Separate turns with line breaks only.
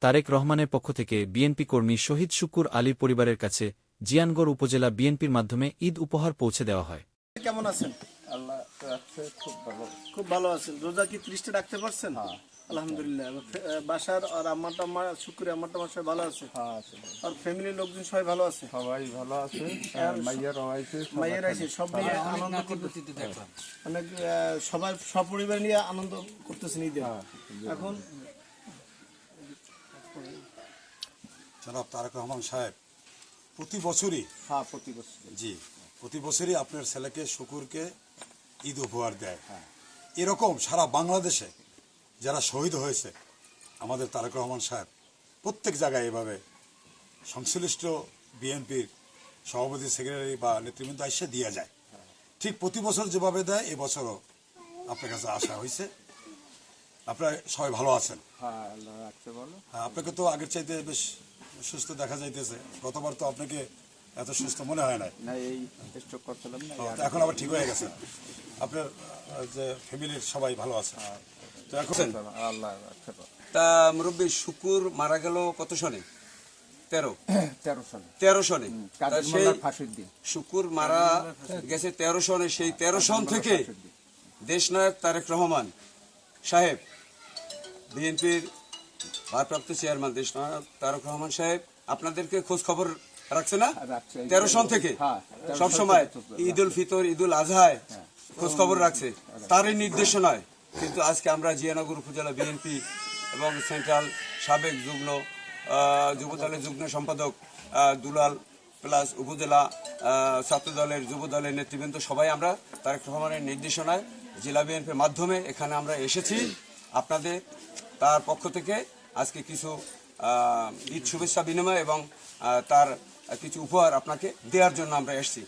তারেক রহমানের পক্ষ থেকে বিএনপি কর্মী শহীদ শুকুর আলীর পরিবারের কাছে জিয়ানগড় উপজেলা বিএনপির মাধ্যমে ঈদ উপহার পৌঁছে দেওয়া হয়।
কেমন আছেন?
আল্লাহ রাখছে খুব ভালো।
খুব ভালো আছেন। রোজা কি 30টা রাখতে পারছেন?
হ্যাঁ।
আলহামদুলিল্লাহ। বাসার আর আম্মা শুকুরে আম্মাটা সবাই ভালো আছে?
হ্যাঁ আছে।
আর ফ্যামিলির লোকজন সবাই ভালো আছে?
সবাই ভালো আছে। মাইয়ার আইছে,
মায়ের আছে, সব নিয়ে আনন্দ করতেছি দেখলাম। অনেক সবাই সপরিবার নিয়ে আনন্দ করতেছেন ঈদে। এখন
জনাব তারেক রহমান সাহেব প্রতি বছরই
হ্যাঁ প্রতি বছর
জি প্রতি বছরই আপনার ছেলেকে শুকুরকে ঈদ উপহার দেয়। এরকম সারা বাংলাদেশে যারা শহীদ হয়েছে আমাদের তারেক রহমান সাহেব প্রত্যেক জায়গায় এভাবে সংশ্লিষ্ট বিএনপির সভাপতি সেক্রেটারি বা নেতৃবৃন্দ এসে দিয়ে যায়। ঠিক প্রতি বছর যেভাবে দেয় এবছরও আপনার কাছে আসা হয়েছে। আপনারা সবাই ভালো আছেন?
হ্যাঁ আল্লাহ রাখছে ভালো।
হ্যাঁ, আপনাকে তো আগের চাইতে বেশ সুস্থ দেখা যাইতেছে। গতবার তো আপনাকে এত সুস্থ মনে হয় না।
না এই স্ট্রোক করছিলাম না,
তো এখন আবার ঠিক হয়ে গেছে। আপনার যে ফ্যামিলির সবাই ভালো আছে? তো এখন
আল্লাহ রাখছে ভালো।
তা মুরব্বী শুকুর মারা গেল কত সনে?
13 সালে
13 সনে। তা
কাদের
সেই
মোল্লার ফাঁসির দিন।
শুকুর মারা গেছে 13 সনে। সেই 13 সন থেকে দেশনায়ক তারেক রহমান সাহেব, বিএনপির ভারপ্রাপ্ত চেয়ারম্যান দেশনায়ক তারেক রহমান সাহেব আপনাদেরকে খোঁজ খবর রাখছে না?
রাখছে।
13 সন থেকে
হ্যাঁ, 13
সব সময় ঈদ উল ফিতর, ঈদ উল আজহায় খোঁজ খবর রাখছে। তারই নির্দেশনায় কিন্তু আজকে আমরা জিয়ানগর উপজেলা বিএনপি এবং সেন্ট্রাল সাবেক যুবদলের যুগ্ম সম্পাদক দুলাল প্লাস উপজেলা ছাত্রদলের যুবদলের নেতৃবৃন্দ সবাই আমরা তারেক রহমানের নির্দেশনায় জেলা বিএনপির মাধ্যমে এখানে আমরা এসেছি। আপনাদের তার পক্ষ থেকে আজকে কিছু ঈদ শুভেচ্ছা বিনিময় এবং তার কিছু উপহার আপনাকে দেওয়ার জন্য আমরা এসেছি।